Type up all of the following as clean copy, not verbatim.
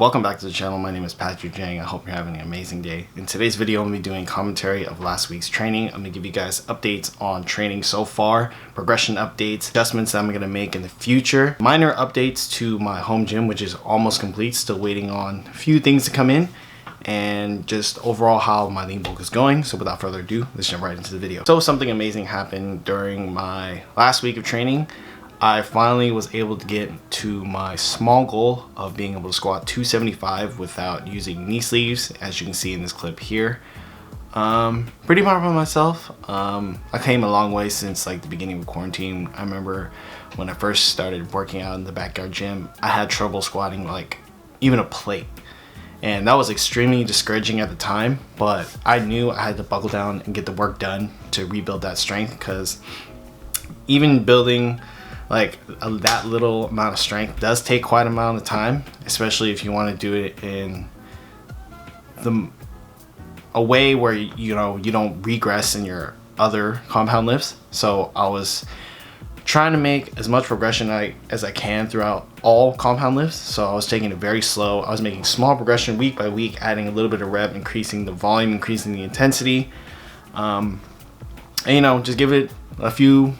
Welcome back to the channel. My name is Patrick Jang. I hope you're having an amazing day. In today's video, I'm going to be doing commentary of last week's training. I'm going to give you guys updates on training so far, progression updates, adjustments that I'm going to make in the future, minor updates to my home gym, which is almost complete, still waiting on a few things to come in, and just overall how my lean bulk is going. So without further ado, let's jump right into the video. So something amazing happened during my last week of training. I finally was able to get to my small goal of being able to squat 275 without using knee sleeves, as you can see in this clip here. Pretty proud of myself. I came a long way since like the beginning of quarantine. I remember when I first started working out in the backyard gym, I had trouble squatting like even a plate. And that was extremely discouraging at the time, but I knew I had to buckle down and get the work done to rebuild that strength, because even building like that little amount of strength does take quite an amount of time, especially if you want to do it in a way where you don't regress in your other compound lifts. So I was trying to make as much progression as I can throughout all compound lifts. So I was taking it very slow. I was making small progression week by week, adding a little bit of rep, increasing the volume, increasing the intensity, and just give it a few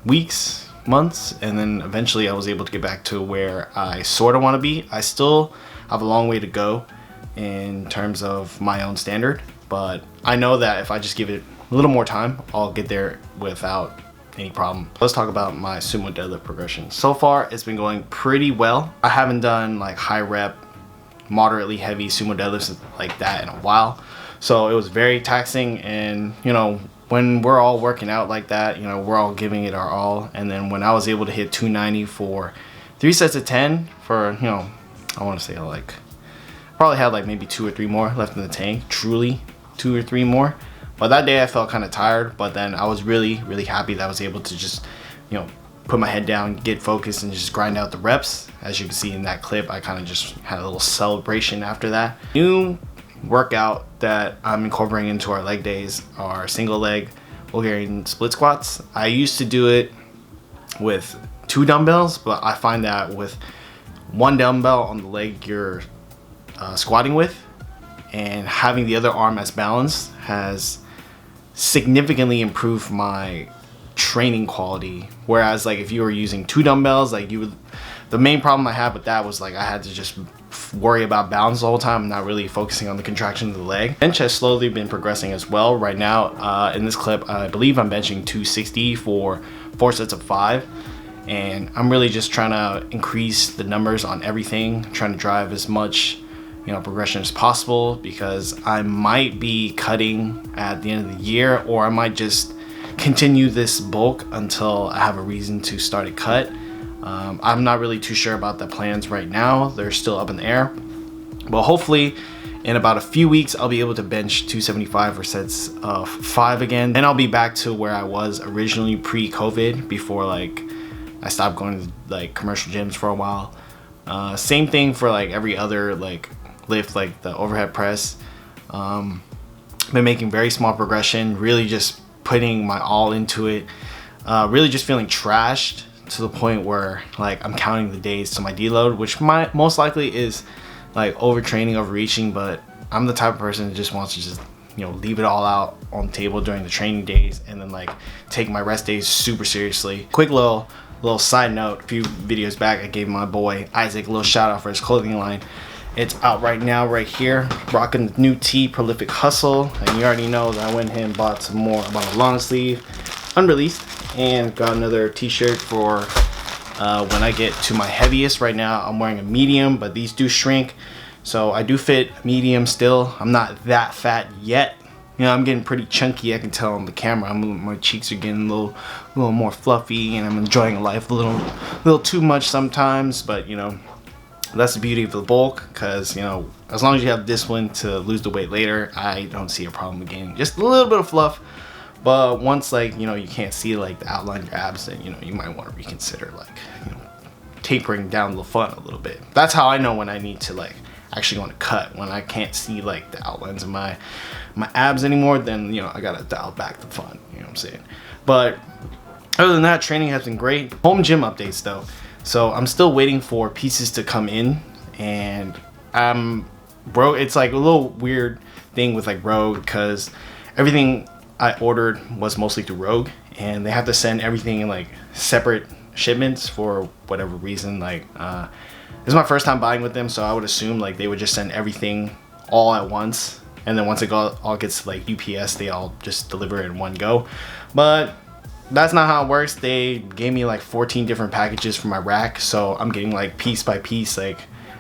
weeks, months, and then eventually I was able to get back to where I sort of want to be. I still have a long way to go in terms of my own standard, but I know that if I just give it a little more time, I'll get there without any problem. Let's talk about my sumo deadlift progression. So far, it's been going pretty well. I haven't done like high rep, moderately heavy sumo deadlifts like that in a while, so it was very taxing. And when we're all working out like that, we're all giving it our all. And then when I was able to hit 290 for 3 sets of 10 for, I want to say like, probably had like maybe 2 or 3 more left in the tank, truly 2 or 3 more. But that day I felt kind of tired, but then I was really, really happy that I was able to just, put my head down, get focused, and just grind out the reps. As you can see in that clip, I kind of just had a little celebration after that. New workout that I'm incorporating into our leg days are single leg Bulgarian split squats. I used to do it with 2 dumbbells, but I find that with 1 dumbbell on the leg you're squatting with, and having the other arm as balanced has significantly improved my training quality. Whereas like if you were using 2 dumbbells, like the main problem I had with that was like I had to just worry about balance the whole time, not really focusing on the contraction of the leg. Bench has slowly been progressing as well. Right now, in this clip, I believe I'm benching 260 for 4 sets of 5. And I'm really just trying to increase the numbers on everything, trying to drive as much progression as possible, because I might be cutting at the end of the year, or I might just continue this bulk until I have a reason to start a cut. I'm not really too sure about the plans right now. They're still up in the air, but hopefully in about a few weeks I'll be able to bench 275 for sets of 5 again. Then I'll be back to where I was originally pre-COVID, before like I stopped going to like commercial gyms for a while. Same thing for like every other like lift, like the overhead press. Been making very small progression, really just putting my all into it, really just feeling trashed to the point where like I'm counting the days to my deload, which most likely is like overtraining, overreaching. But I'm the type of person that just wants to just leave it all out on the table during the training days, and then like take my rest days super seriously. Quick little side note, a few videos back I gave my boy Isaac a little shout out for his clothing line. It's out right now, right here, rocking the new tee, Prolific Hustle. And you already know that I went ahead and bought some more. I bought a long sleeve, unreleased, and got another t-shirt for when I get to my heaviest. Right now I'm wearing a medium, but these do shrink, so I do fit medium still. I'm not that fat yet. I'm getting pretty chunky. I can tell on the camera. My cheeks are getting a little more fluffy, and I'm enjoying life a little too much sometimes. But that's the beauty of the bulk, because as long as you have discipline to lose the weight later, I don't see a problem with gaining just a little bit of fluff. But once like you can't see like the outline of your abs, then you might want to reconsider like tapering down the front a little bit. That's how I know when I need to like actually want to cut. When I can't see like the outlines of my abs anymore, then I gotta dial back the fun. You know what I'm saying? But other than that, training has been great. Home gym updates though. So I'm still waiting for pieces to come in, and Rogue, it's like a little weird thing with like Rogue, because everything I ordered was mostly through Rogue, and they have to send everything in like separate shipments for whatever reason. Like this is my first time buying with them, so I would assume like they would just send everything all at once, and then once it all gets like UPS, they all just deliver it in one go. But that's not how it works. They gave me like 14 different packages for my rack, so I'm getting like piece by piece like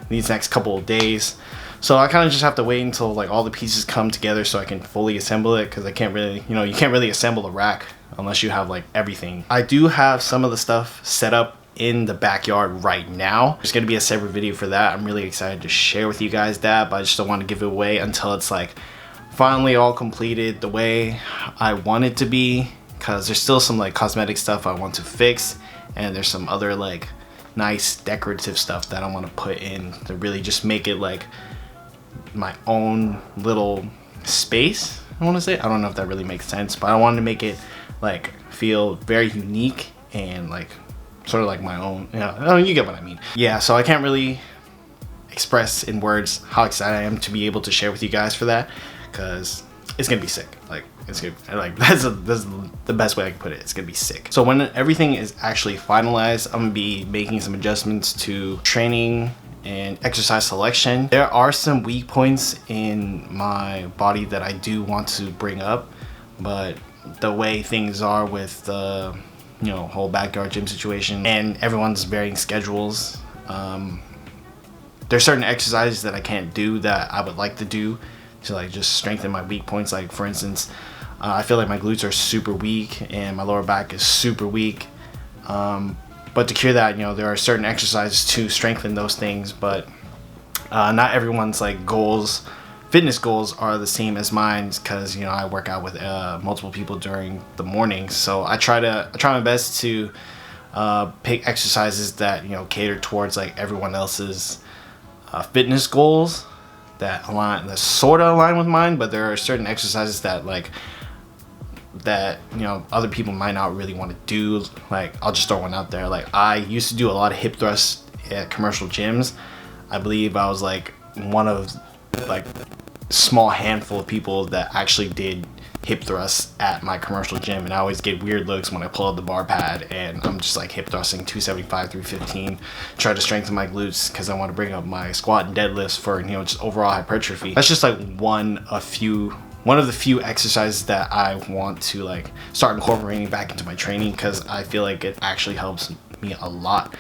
these next couple of days. So I kind of just have to wait until like all the pieces come together so I can fully assemble it, because I can't really, you can't really assemble a rack unless you have like everything. I do have some of the stuff set up in the backyard right now. There's going to be a separate video for that. I'm really excited to share with you guys that, but I just don't want to give it away until it's like finally all completed the way I want it to be, because there's still some like cosmetic stuff I want to fix, and there's some other like nice decorative stuff that I want to put in to really just make it like my own little space. I want to say, I don't know if that really makes sense, but I wanted to make it like feel very unique and like sort of like my own, you get what I mean. Yeah, so I can't really express in words how excited I am to be able to share with you guys for that, because it's gonna be sick. Like it's gonna, like that's the best way I can put it. It's gonna be sick. So when everything is actually finalized, I'm gonna be making some adjustments to training and exercise selection. There are some weak points in my body that I do want to bring up, but the way things are with the whole backyard gym situation and everyone's varying schedules, there's certain exercises that I can't do that I would like to do to like just strengthen my weak points. Like for instance, I feel like my glutes are super weak and my lower back is super weak, but to cure that, there are certain exercises to strengthen those things, but not everyone's like fitness goals are the same as mine, because I work out with multiple people during the mornings. So I try my best to pick exercises that cater towards like everyone else's fitness goals that sort of align with mine. But there are certain exercises that other people might not really want to do. Like I'll just throw one out there. Like I used to do a lot of hip thrusts at commercial gyms. I believe I was like one of like small handful of people that actually did hip thrusts at my commercial gym, and I always get weird looks when I pull out the bar pad and I'm just like hip thrusting 275 315, try to strengthen my glutes because I want to bring up my squat and deadlifts for just overall hypertrophy. That's just like one of the few exercises that I want to like start incorporating back into my training, because I feel like it actually helps me a lot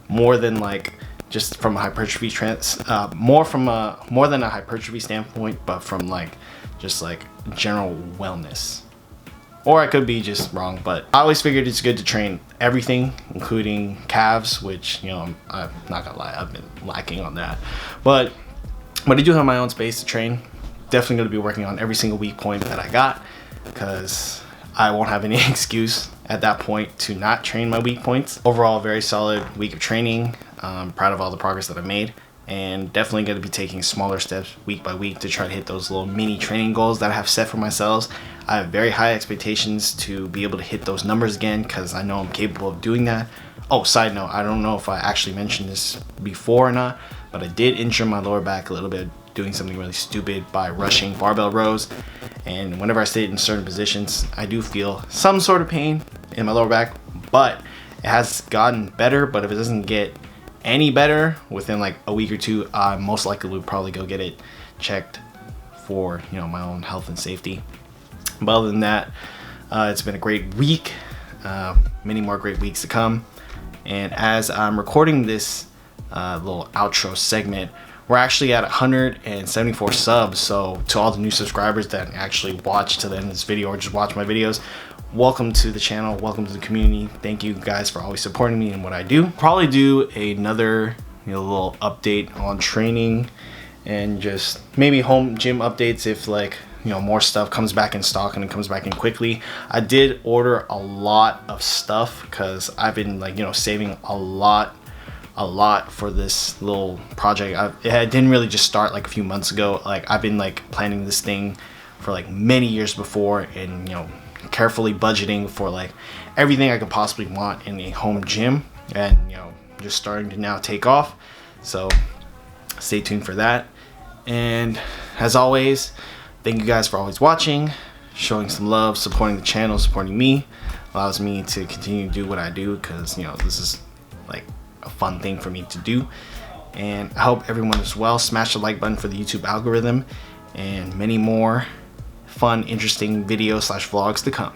more than like just from a hypertrophy more than a hypertrophy standpoint, but from like just like general wellness. Or I could be just wrong, but I always figured it's good to train everything, including calves, which I'm not gonna lie, I've been lacking on that. But I do have my own space to train. Definitely gonna be working on every single weak point that I got, because I won't have any excuse at that point to not train my weak points. Overall, very solid week of training. I'm proud of all the progress that I made, and definitely going to be taking smaller steps week by week to try to hit those little mini training goals that I have set for myself. I have very high expectations to be able to hit those numbers again, because I know I'm capable of doing that. Oh, side note, I don't know if I actually mentioned this before or not, but I did injure my lower back a little bit doing something really stupid by rushing barbell rows, and whenever I sit in certain positions, I do feel some sort of pain in my lower back, but it has gotten better. But if it doesn't get any better within like a week or two, I most likely would probably go get it checked for my own health and safety. But other than that, it's been a great week, many more great weeks to come. And as I'm recording this little outro segment, we're actually at 174 subs. So to all the new subscribers that actually watch to the end of this video or just watch my videos, welcome to the channel, welcome to the community. Thank you guys for always supporting me and what I do. Probably do another little update on training and just maybe home gym updates if like more stuff comes back in stock and it comes back in quickly. I did order a lot of stuff because I've been like saving a lot for this little project. It didn't really just start like a few months ago. Like I've been like planning this thing for like many years before, and carefully budgeting for like everything I could possibly want in a home gym, and just starting to now take off. So Stay tuned for that. And as always, thank you guys for always watching, showing some love, supporting the channel, supporting me. Allows me to continue to do what I do, because you know, this is like a fun thing for me to do. And I hope everyone is well. Smash the like button for the YouTube algorithm, and many more fun, interesting videos / vlogs to come.